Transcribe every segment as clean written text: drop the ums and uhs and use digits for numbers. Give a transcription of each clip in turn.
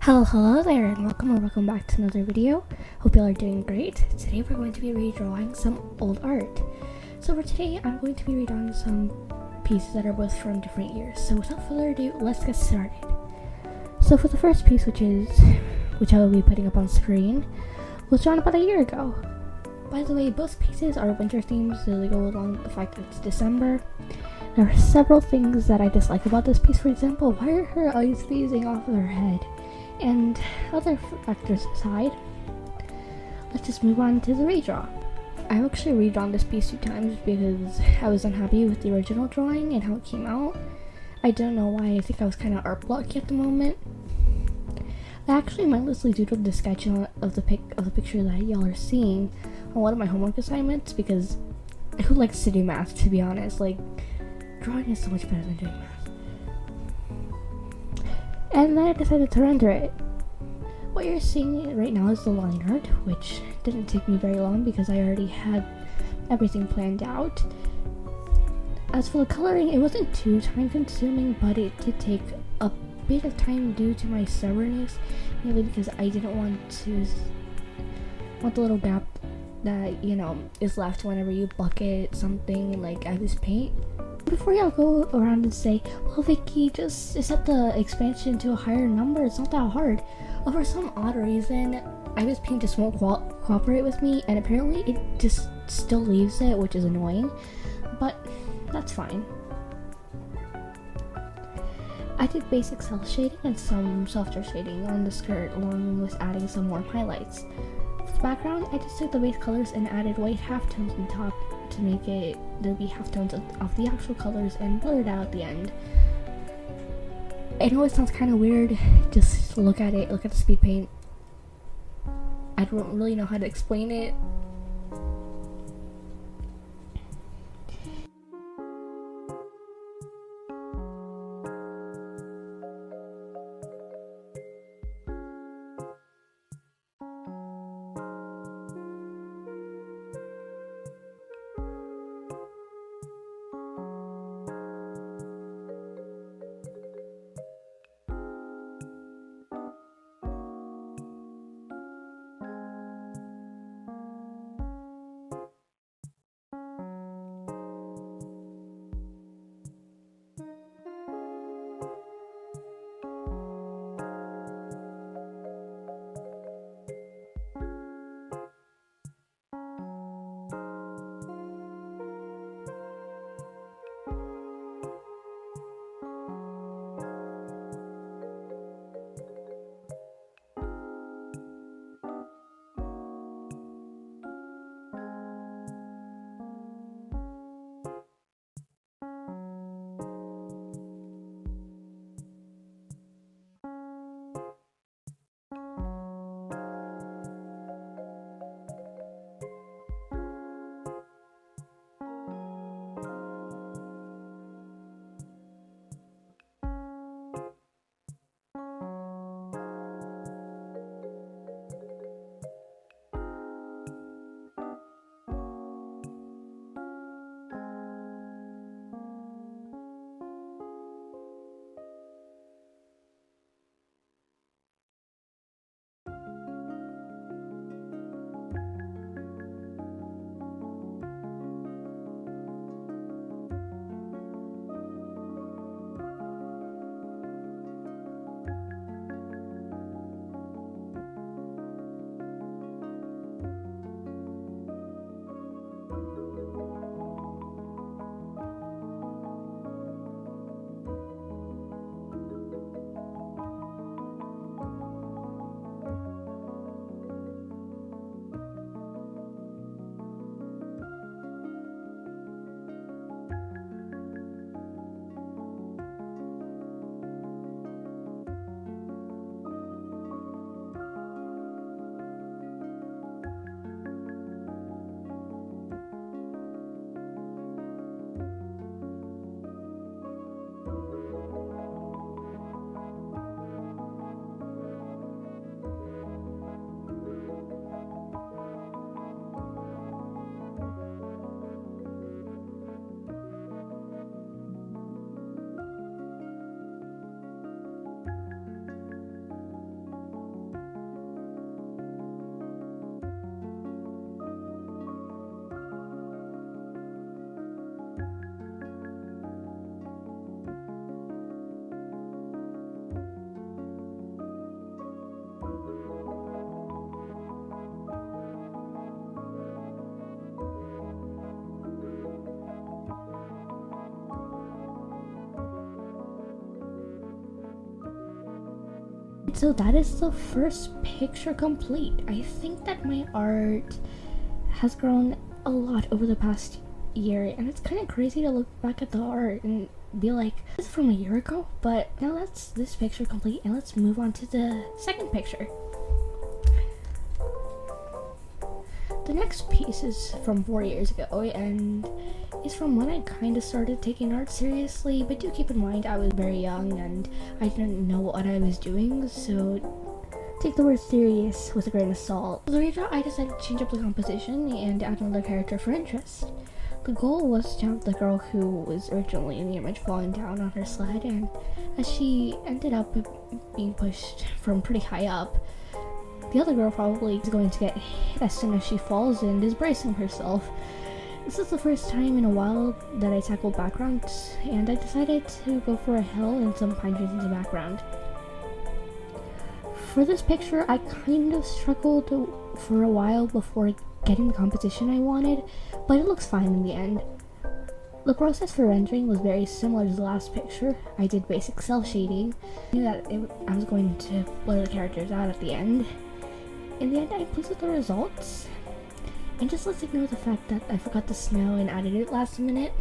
Hello there, and welcome back to another video. Hope y'all are doing great. Today we're going to be redrawing some old art. So for today, I'm going to be redrawing some pieces that are both from different years. So without further ado, let's get started. So for the first piece, which I will be putting up on screen, was drawn about a year ago. By the way, both pieces are winter themes, so they go along with the fact that it's December. There are several things that I dislike about this piece. For example, why are her eyes phasing off of her head? And other factors aside, let's just move on to the redraw. I've actually redrawn this piece 2 times because I was unhappy with the original drawing and how it came out. I don't know why. I think I was kind of art blocky at the moment. I actually mindlessly doodled the sketch of the picture that y'all are seeing on one of my homework assignments because who likes to do math, to be honest? Like, drawing is so much better than doing math. And then I decided to render it. What you're seeing right now is the line art, which didn't take me very long because I already had everything planned out. As for the coloring, it wasn't too time consuming, but it did take a bit of time due to my stubbornness, mainly because I didn't want the little gap that, is left whenever you bucket something like Ibispaint. Before y'all go around and say, well, Vicky, just set the expansion to a higher number, it's not that hard. Well, for some odd reason, Ibispaint just won't cooperate with me, and apparently it just still leaves it, which is annoying, but that's fine. I did basic cell shading and some softer shading on the skirt, along with adding some warm highlights. For the background, I just took the base colors and added white halftones on top to make it there'll be halftones of the actual colors and blurred out at the end. I know it sounds kind of weird, just look at the speed paint. I don't really know how to explain it. So that is the first picture complete. I think that my art has grown a lot over the past year, and it's kind of crazy to look back at the art and be like, this is from a year ago. But now that's this picture complete, and let's move on to the second picture. The next piece is from 4 years ago, and is from when I kind of started taking art seriously, but do keep in mind I was very young and I didn't know what I was doing, so take the word serious with a grain of salt. For the redraw, I decided to change up the composition and add another character for interest. The goal was to have the girl who was originally in the image falling down on her sled, and as she ended up being pushed from pretty high up, the other girl probably is going to get hit as soon as she falls and is bracing herself. This is the first time in a while that I tackled backgrounds, and I decided to go for a hill and some pine trees in the background. For this picture, I kind of struggled for a while before getting the composition I wanted, but it looks fine in the end. The process for rendering was very similar to the last picture. I did basic cell shading. I knew that I was going to blur the characters out at the end. In the end, I'm pleased with the results. And just let's ignore the fact that I forgot the snow and added it last minute.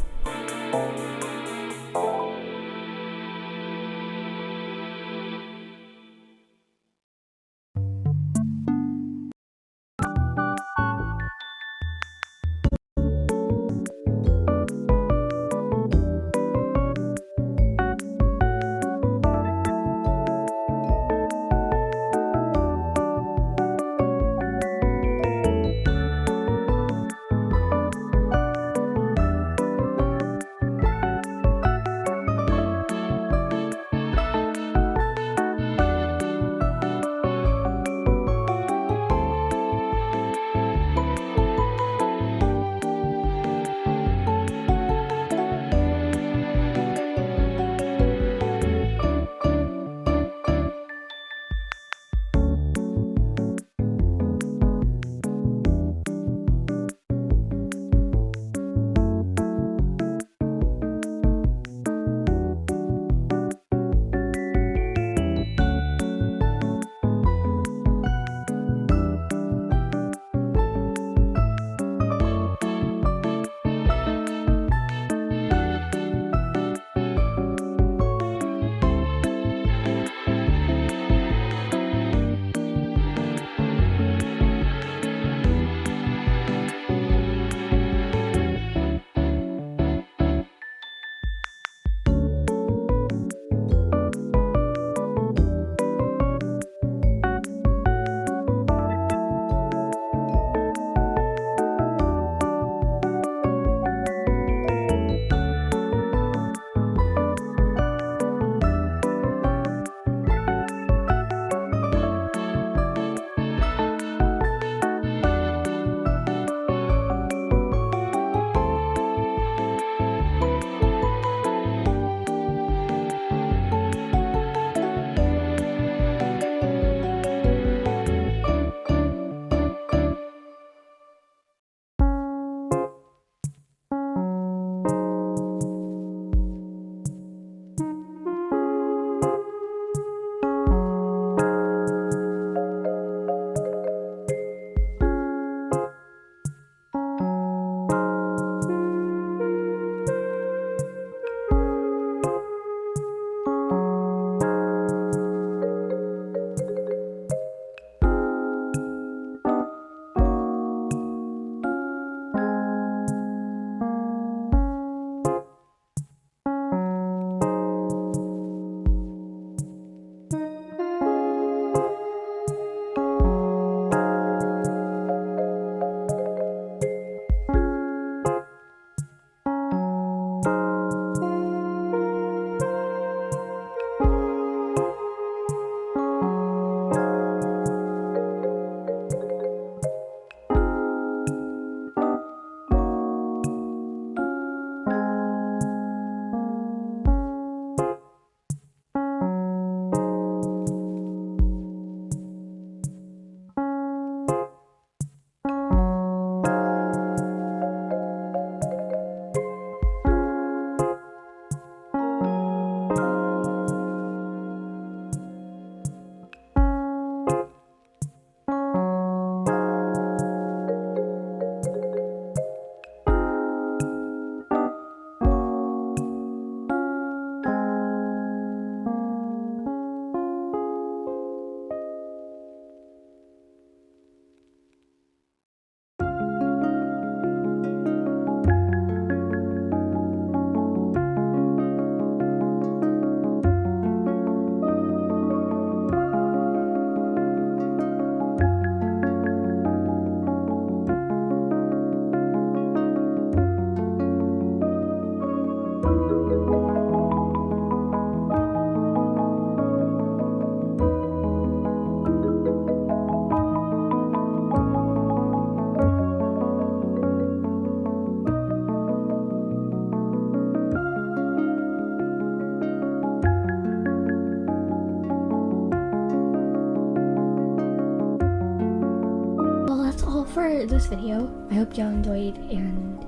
for this video, I hope y'all enjoyed, and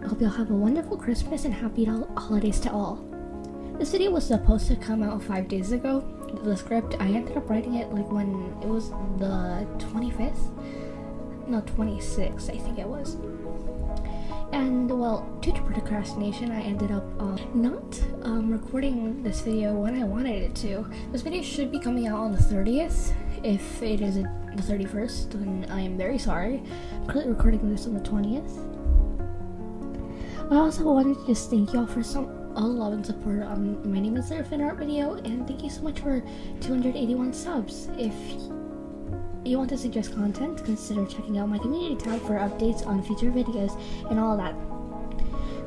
I hope y'all have a wonderful Christmas and happy holidays to all. This video was supposed to come out 5 days ago. The script, I ended up writing it like when it was the 25th? No, 26th, I think it was. And well, due to procrastination, I ended up not recording this video when I wanted it to. This video should be coming out on the 30th. If it is the 31st, then I am very sorry. I'm currently recording this on the 20th. I also wanted to just thank y'all for all the love and support on my name is Fan Art video, and thank you so much for 281 subs. If you want to suggest content, consider checking out my community tab for updates on future videos and all that.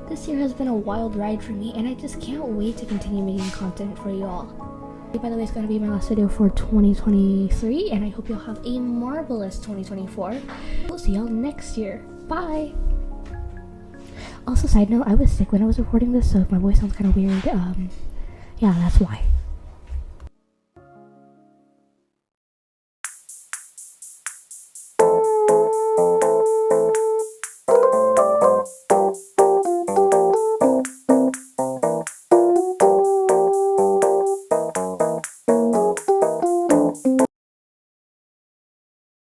This year has been a wild ride for me, and I just can't wait to continue making content for you all. By the way, it's going to be my last video for 2023, and I hope you'll have a marvelous 2024. We'll see y'all next year. Bye! Also, side note, I was sick when I was recording this, so if my voice sounds kind of weird, yeah, that's why.